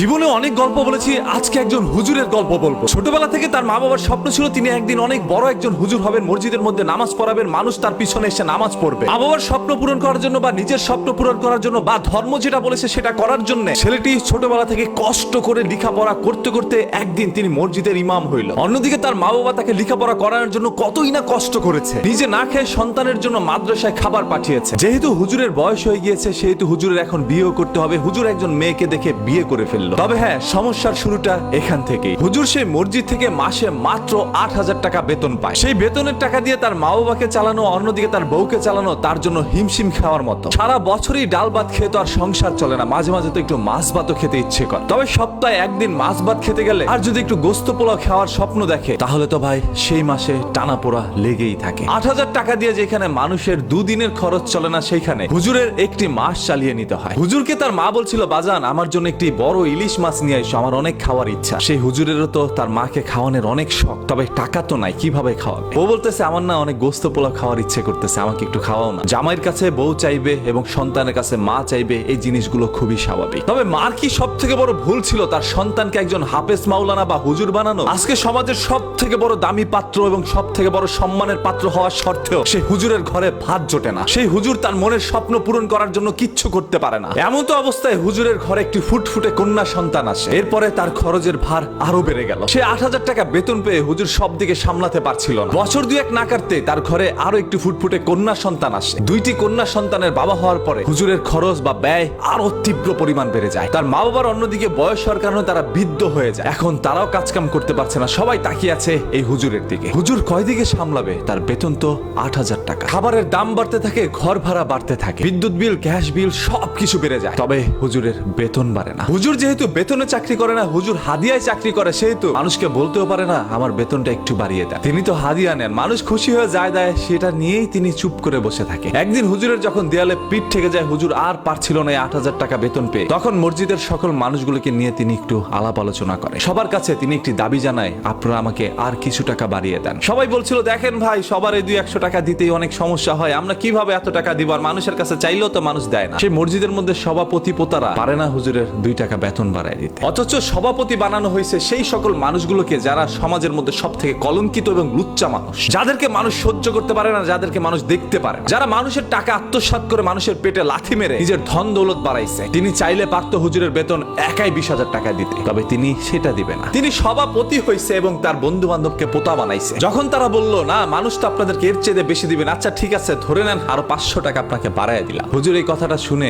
জীবনে অনেক গল্প বলেছি, আজকে একজন হুজুরের গল্প বলবো। ছোটবেলা থেকে তার মা বাবার স্বপ্ন ছিল তিনি একদিন অনেক বড় একজন হুজুর হবেন, মসজিদের মধ্যে নামাজ পড়াবেন, মানুষ তার পিছনে এসে নামাজ পড়বে। মা বাবার স্বপ্ন পূরণ করার জন্য বা নিজের স্বপ্ন পূরণ করার জন্য বা ধর্ম যেটা বলেছে সেটা করার জন্য ছেলেটি ছোটবেলা থেকে কষ্ট করে লেখাপড়া করতে করতে একদিন তিনি মসজিদের ইমাম হইল। অন্যদিকে তার মা বাবা তাকে লেখাপড়া করানোর জন্য কতই না কষ্ট করেছে, নিজে না খেয়ে সন্তানের জন্য মাদ্রাসায় খাবার পাঠিয়েছে। যেহেতু হুজুরের বয়স হয়ে গিয়েছে সেহেতু হুজুরের এখন বিয়েও করতে হবে। হুজুর একজন মেয়েকে দেখে বিয়ে করে ফেলল। তবে হ্যাঁ, সমস্যার শুরুটা এখান থেকেই। হুজুর সেই মসজিদ থেকে মাসে মাত্র ৮,০০০ টাকা বেতন পায়। সেই বেতনের টাকা দিয়ে তার মা বাবাকে চালানো, অন্যদিকে তার বউকে চালানো তার জন্য হিমশিম খাওয়ার মতো। সারা বছরই ডাল ভাত খেয়ে তো আর সংসার চলে না, মাঝে মাঝে তো একটু মাছ ভাতও খেতে ইচ্ছে করে। তবে সপ্তাহে একদিন মাছ ভাত খেতে গেলে আর যদি একটু গোস্ত পোলাও খাওয়ার স্বপ্ন দেখে তাহলে তো ভাই সেই মাসে টানা পোড়া লেগেই থাকে। ৮,০০০ টাকা দিয়ে যেখানে মানুষের দুদিনের খরচ চলে না, সেইখানে হুজুরের একটি মাস চালিয়ে নিতে হয়। হুজুরকে তার মা বলছিল, বাজান আমার জন্য একটি বড় ইলিশ মাছ নিয়ে এসো, আমার অনেক খাওয়ার ইচ্ছা। সেই হুজুরেরও তো তার মাকে খাওয়ানোর অনেক শখ, তবে টাকা তো নাই, কিভাবে খাওয়াবে? ও বলতেছে, আমার না অনেক গোস্ত পোলাও খাওয়ার ইচ্ছে করতেছে, আমাকে একটু খাওয়াও না। জামাইয়ের কাছে বউ চাইবে এবং সন্তানের কাছে মা চাইবে, এই জিনিসগুলো খুবই স্বাভাবিক। তবে মার কি সব থেকে বড় ভুল ছিল তার সন্তানকে একজন হাফেজ মাওলানা বা হুজুর বানানো? আজকে সমাজের সব থেকে বড় দামি পাত্র এবং সব থেকে বড় সম্মানের পাত্র হওয়ার সত্ত্বেও সেই হুজুরের ঘরে ভাত জোটে না। সেই হুজুর তার মনের স্বপ্ন পূরণ করার জন্য কিচ্ছু করতে পারে না। এমন তো অবস্থায় হুজুরের ঘরে একটি ফুটফুটে কন্যা সন্তান আসে। এরপরে তার খরচের ভার আরো বেড়ে গেল। সে ৮,০০০ টাকা বেতন পেয়ে হুজুর সব দিকে সামলাতে পারছিল না। বছর দুয়েক না কাটতে তার ঘরে আরো একটি ফুটফুটে কন্যা সন্তান আসে। দুইটি কন্যা সন্তানের বাবা হওয়ার পরে হুজুরের খরচ বা ব্যয় আরো তীব্র পরিমাণ বেড়ে যায়। তার মা বাবার অন্যদিকে বয়স হওয়ার কারণে তারা বৃদ্ধ হয়ে যায়। এখন তারাও কাজকাম করতে পারছে না, সবাই তাকিয়ে আছে এই হুজুরের দিকে। হুজুর কয় দিকে সামলাবে? তার বেতন তো ৮,০০০ টাকা। খাবারের দাম বাড়তে থাকে, ঘর ভাড়া বাড়তে থাকে, বিদ্যুৎ বিল, গ্যাস বিল সবকিছু বেড়ে যায়। তবে হুজুরের বেতন বাড়ে না। হুজুর যেহেতু বেতনে চাকরি করে না, হুজুর হাদিয়ায় চাকরি করে, সেহেতু মানুষকে বলতেও পারে না আমার বেতনটা একটু বাড়িয়ে দেন। তিনি তো হাদিয়া নেন, মানুষ খুশি হয়ে যায় দেয়, সেটা নিয়েই তিনি চুপ করে বসে থাকে। একদিন হুজুরের যখন দেয়ালে পিঠ ঠেকে যায়, হুজুর আর পারছিল না ৮,০০০ টাকা বেতন পেয়ে, তখন মসজিদের সকল মানুষগুলোকে নিয়ে তিনি একটু আলাপ আলোচনা করে। সবার কাছে তিনি একটি দাবি জানায়, আপনারা আমাকে আর কিছু টাকা বাড়িয়ে দেন। সবাই বলছিল, দেখেন ভাই, সবার এই ২-১০০ টাকা দিতেই অনেক সমস্যা হয়, আমরা কিভাবে এত টাকা দিব? আর মানুষের কাছে চাইলেও তো মানুষ দেয় না। সেই মসজিদের মধ্যে সভাপতি পোতারা পারে না হুজুরের ২ টাকা বেতন বাড়ায় দিতে। অথচ সভাপতি বানানো হয়েছে সেই সকল মানুষগুলোকে যারা সমাজের মধ্যে সব থেকে কলঙ্কিত এবং লুচ্চা মানুষ, যাদেরকে মানুষ সহ্য করতে পারে না, যাদেরকে মানুষ দেখতে পারে না, যারা মানুষের টাকা আত্মসাৎ করে মানুষের পেটে লাথি মেরে নিজের ধন দৌলত বাড়াইছে। তিনি চাইলে পারত হুজুরের বেতন একাই ২০,০০০ টাকা দিতে, তবে তিনি সেটা দিবে না। তিনি সভাপতি হয়েছে এবং তার বন্ধু বান্ধবকে পোতা বানাইছে। যখন তারা বলল, না মানুষ তো আপনাদেরকে এর চেয়ে বেশি দিবেন, আচ্ছা ঠিক আছে ধরে নেন আরো ৫০০ টাকা আপনাকে বাড়ায় দিলাম। হুজুর এই কথাটা শুনে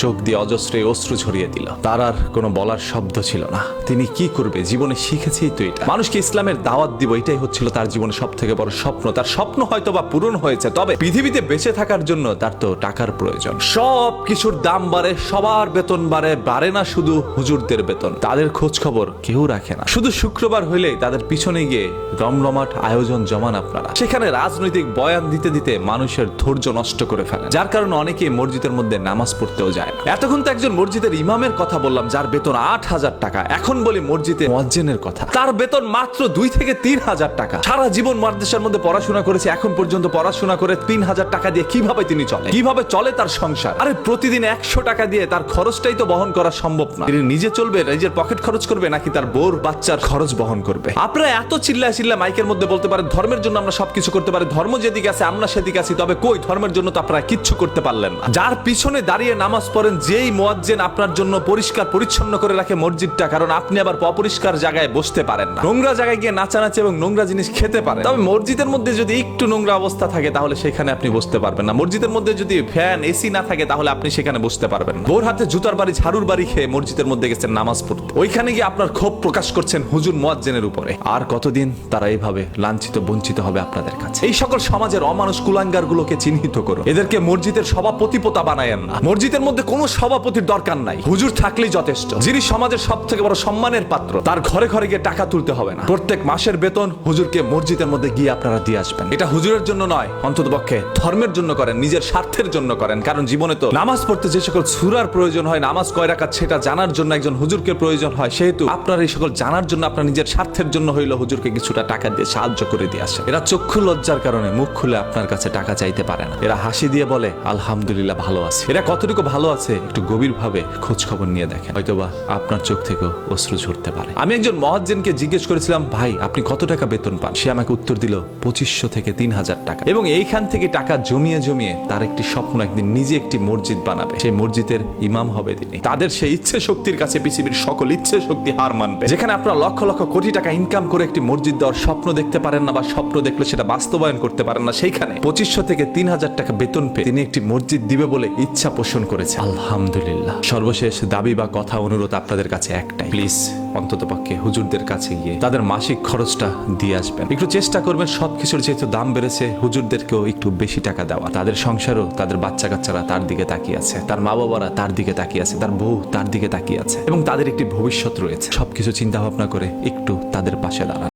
চোখ দিয়ে অজস্র অশ্রু ঝরিয়ে দিল। তার আর কোনো বলার শব্দ ছিল না। তিনি কি করবে? জীবনে শিখেছেই তো এটা, মানুষকে ইসলামের দাওয়াত দিব, এটাই হচ্ছিল তার জীবনে সব থেকে বড় স্বপ্ন। তার স্বপ্ন হয়তো বা পূরণ হয়েছে, তবে পৃথিবীতে বেঁচে থাকার জন্য তার তো টাকার প্রয়োজন। সব কিছুর দাম বাড়ে, সবার বেতন বাড়ে, বাড়ে না শুধু হুজুরদের বেতন, তাদের খোঁজ খবর কেউ রাখে না। শুধু শুক্রবার হইলেই তাদের পিছনে গিয়ে রমরমাট আয়োজন জমান আপনারা। সেখানে রাজনৈতিক বয়ান দিতে দিতে মানুষের ধৈর্য নষ্ট করে ফেলে, যার কারণে অনেকে মসজিদের মধ্যে নামাজ পড়তেও যায় না। এতক্ষণ তো একজন মসজিদের ইমামের কথা বললাম যার বেতন ৮,০০০ টাকা। এখন বলি মসজিদে মুয়াজ্জিনের কথা, তার বেতন মাত্র ২ থেকে ৩,০০০ টাকা। সারা জীবন মাদ্রাসার মধ্যে পড়াশোনা করেছে, এখন পর্যন্ত পড়াশোনা করে ৩,০০০ টাকা দিয়ে কিভাবে তিনি চলে? কিভাবে চলে তার সংসার? আরে প্রতিদিন ১০০ টাকা দিয়ে তার খরচটাই তো বহন করা সম্ভব না। তিনি নিজে চলবে, নিজের পকেট খরচ করবে, নাকি তার বউর বাচ্চার খরচ বহন করবে? আপনারা এত চিল্লায় মাইকের মধ্যে বলতে পারেন ধর্মের জন্য আমরা সবকিছু করতে পারি, ধর্ম যেদিকে আছে আমরা সেদিকে আছি, তবে কই ধর্মের জন্য তো আপনারা কিচ্ছু করতে পারলেন না। যার পিছনে দাঁড়িয়ে নামাজ পড়েন, যেই মুয়াজ্জিন আপনার জন্য পরিষ্কার পরিচ্ছন্ন করে রাখে মসজিদটা, কারণ আপনি আবার অপরিষ্কার জায়গায় বসতে পারেন না, নোংরা জায়গায় গিয়ে নাচানাচি এবং নোংরা জিনিস খেতে পারেন। তবে মসজিদের মধ্যে যদি একটু নোংরা অবস্থা থাকে তাহলে সেখানে আপনি বসতে পারবেন না। মসজিদের মধ্যে যদি ফ্যান এসি না থাকে তাহলে আপনি সেখানে বসতে পারবেন না। বোর হাতে জুতার বাড়ি ঝাড়ুর বাড়ি খেয়ে মসজিদের মধ্যে গেছেন নামাজ পড়তে, ওইখানে গিয়ে আপনার ক্ষোভ প্রকাশ করছেন হুজুর মুয়াজ্জিনের উপরে। আর কতদিন তারা এইভাবে লাঞ্ছিত বঞ্চিত হবে আপনাদের কাছে? এই সকল সমাজের অমানুষ কুলাঙ্গার গুলোকে চিহ্নিত করো, এদেরকে মসজিদের সভাপতি পোতা বানায়েন না। মসজিদের মধ্যে কোনো সভাপতির দরকার নাই, হুজুর থাকলেই যথেষ্ট। যিনি সমাজের সব থেকে বড় সম্মানের পাত্র, তার ঘরে ঘরে গিয়ে টাকা তুলতে হবে না। প্রত্যেক মাসের বেতন হুজুরকে মসজিদের মধ্যে গিয়ে আপনারা দিয়ে আসবেন। এটা হুজুরের জন্য নয়, অন্তত পক্ষে ধর্মের জন্য করেন, নিজের স্বার্থের জন্য করেন। কারণ জীবনে তো নামাজ পড়তে যে সকল সূরার প্রয়োজন হয়, নামাজ কয় রাকাত সেটা জানার জন্য একজন হুজুরকে প্রয়োজন হয়, সেহেতু আপনার এই সকল জানার জন্য আপনার নিজের স্বার্থের জন্য হইলো হুজুরকে কিছুটা টাকা দিয়ে সাহায্য করে দিয়ে আসে। এরা চক্ষু লজ্জার কারণে মুখ খুলে আপনার কাছে টাকা চাইতে পারে না। এরা হাসি দিয়ে বলে আলহামদুলিল্লাহ ভালো আছে। এরা কতটুকু ভালো আছে একটু গভীর ভাবে খোঁজ খবর নিয়ে দেখেন, হয়তো হয়তোবা আপনার চোখ থেকেও অশ্রু ঝরতে পারে। আমি একজন মহাজ্জিনকে জিজ্ঞেস করেছিলাম, ভাই আপনি কত টাকা বেতন পান? সে আমাকে উত্তর দিল 2500 থেকে 3000 টাকা। এবং এইখান থেকে টাকা জমিয়ে জমিয়ে তার একটি স্বপ্ন, একদিন নিজে একটি মসজিদ বানাবে, সেই মসজিদের ইমাম হবে তিনি। তাদের সেই ইচ্ছে শক্তির কাছে পৃথিবীর সকল ইচ্ছে শক্তি হার মানবে। যেখানে আপনারা লক্ষ লক্ষ কোটি টাকা ইনকাম করে একটি মসজিদ দেওয়ার স্বপ্ন দেখতে পারেন না, বা স্বপ্ন দেখলে সেটা বাস্তবায়ন করতে পারেন না, সেইখানে 2500 থেকে 3000 টাকা বেতন পেয়ে তিনি একটি মসজিদ দিবে বলে ইচ্ছা পোষণ করেছে। আলহামদুলিল্লাহ। সর্বশেষ দাবি বা কথা অনুরোধ আপনাদের কাছে একটাই, প্লিজ অন্ততপক্ষে হুজুরদের কাছে গিয়ে তাদের মাসিক খরচটা দিয়ে আসবেন। একটু চেষ্টা করবেন সবকিছুর যেহেতু দাম বেড়েছে, হুজুরদেরকেও একটু বেশি টাকা দেওয়া। তাদের সংসারও, তাদের বাচ্চা কাচ্চারা তার দিকে তাকিয়ে আছে, তার মা বাবারা তার দিকে তাকিয়ে আছে, তার বউ তার দিকে তাকিয়ে আছে, এবং তাদের একটি ভবিষ্যৎ রয়েছে। সবকিছু চিন্তা ভাবনা করে একটু তাদের পাশে দাঁড়ান।